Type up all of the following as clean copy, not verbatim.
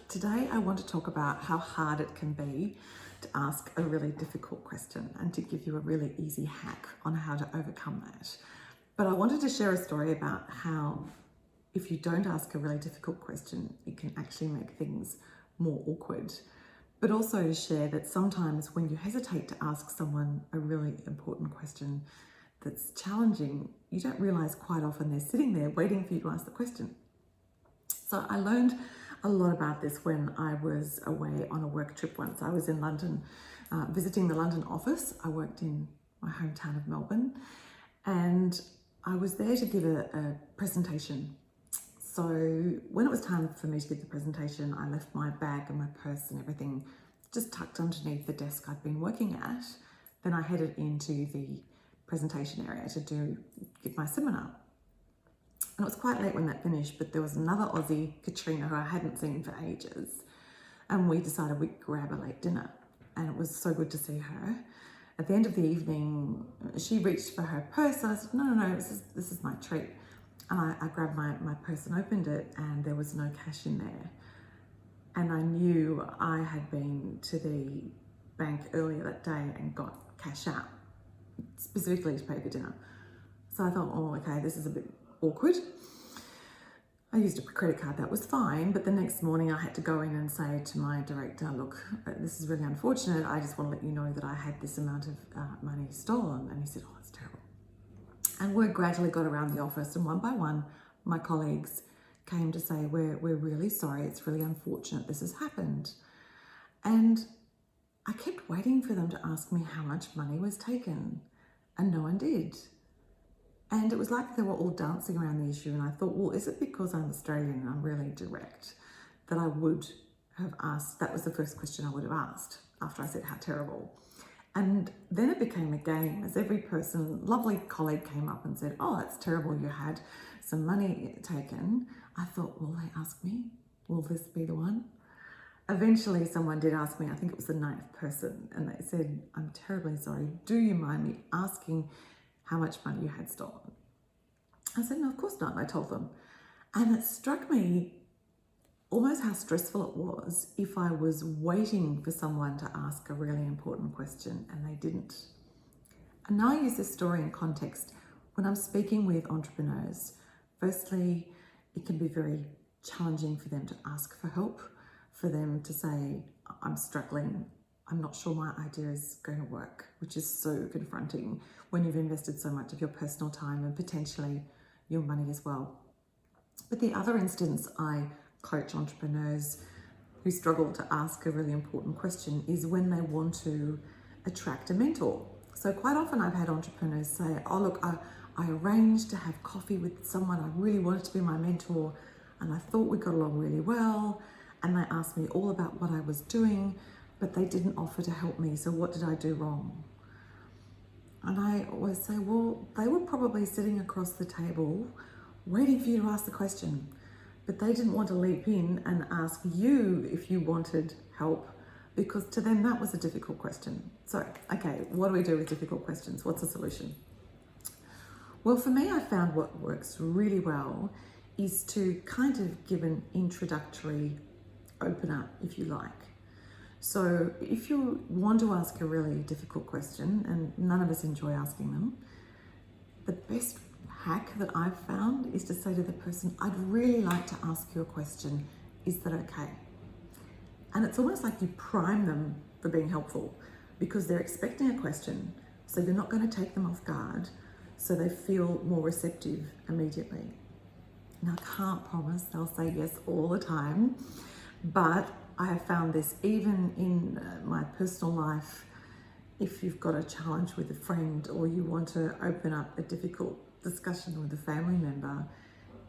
Today I want to talk about how hard it can be to ask a really difficult question and to give you a really easy hack on how to overcome that. But I wanted to share a story about how if you don't ask a really difficult question, it can actually make things more awkward. But also to share that sometimes when you hesitate to ask someone a really important question that's challenging, you don't realize quite often they're sitting there waiting for you to ask the question. So I learned a lot about this when I was away on a work trip once. I was in London, visiting the London office. I worked in my hometown of Melbourne, and I was there to give a presentation. So when it was time for me to give the presentation, I left my bag and my purse and everything just tucked underneath the desk I'd been working at. Then I headed into the presentation area to give my seminar. And it was quite late when that finished, but there was another Aussie, Katrina, who I hadn't seen for ages. And we decided we'd grab a late dinner. And it was so good to see her. At the end of the evening, she reached for her purse. I said, no, this is my treat. And I grabbed my purse and opened it, and there was no cash in there. And I knew I had been to the bank earlier that day and got cash out, specifically to pay for dinner. So I thought, oh, okay, this is a bit awkward. I used a credit card, that was fine, but the next morning I had to go in and say to my director, look, this is really unfortunate. I just want to let you know that I had this amount of money stolen. And he said, oh, that's terrible. And word gradually got around the office, and one by one, my colleagues came to say, we're really sorry. It's really unfortunate this has happened. And I kept waiting for them to ask me how much money was taken, and no one did. And it was like they were all dancing around the issue. And I thought, well, is it because I'm Australian and I'm really direct that I would have asked? That was the first question I would have asked after I said how terrible. And then it became a game as every person, lovely colleague came up and said, oh, that's terrible, you had some money taken. I thought, will they ask me? Will this be the one? Eventually someone did ask me, I think it was the 9th person, and they said, I'm terribly sorry, do you mind me asking how much money you had stolen? I said, no, of course not. And I told them. And it struck me almost how stressful it was if I was waiting for someone to ask a really important question and they didn't. And now I use this story in context when I'm speaking with entrepreneurs. Firstly, it can be very challenging for them to ask for help, for them to say, I'm struggling, I'm not sure my idea is going to work, which is so confronting when you've invested so much of your personal time and potentially your money as well. But the other instance I coach entrepreneurs who struggle to ask a really important question is when they want to attract a mentor. So quite often I've had entrepreneurs say, oh look, I arranged to have coffee with someone I really wanted to be my mentor, and I thought we got along really well, and they asked me all about what I was doing, but they didn't offer to help me, so what did I do wrong? And I always say, well, they were probably sitting across the table waiting for you to ask the question, but they didn't want to leap in and ask you if you wanted help, because to them that was a difficult question. So, okay, what do we do with difficult questions? What's the solution? Well, for me, I found what works really well is to kind of give an introductory opener, if you like. So if you want to ask a really difficult question, and none of us enjoy asking them, the best hack that I've found is to say to the person, I'd really like to ask you a question. Is that okay? And it's almost like you prime them for being helpful because they're expecting a question. So you're not going to take them off guard. So they feel more receptive immediately. Now, I can't promise they'll say yes all the time, but I have found this even in my personal life. If you've got a challenge with a friend or you want to open up a difficult discussion with a family member,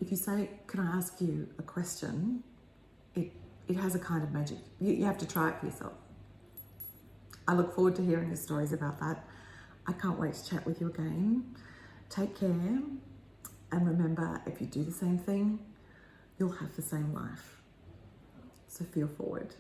if you say, can I ask you a question? It has a kind of magic. You have to try it for yourself. I look forward to hearing your stories about that. I can't wait to chat with you again. Take care. And remember, if you do the same thing, you'll have the same life. So feel forward.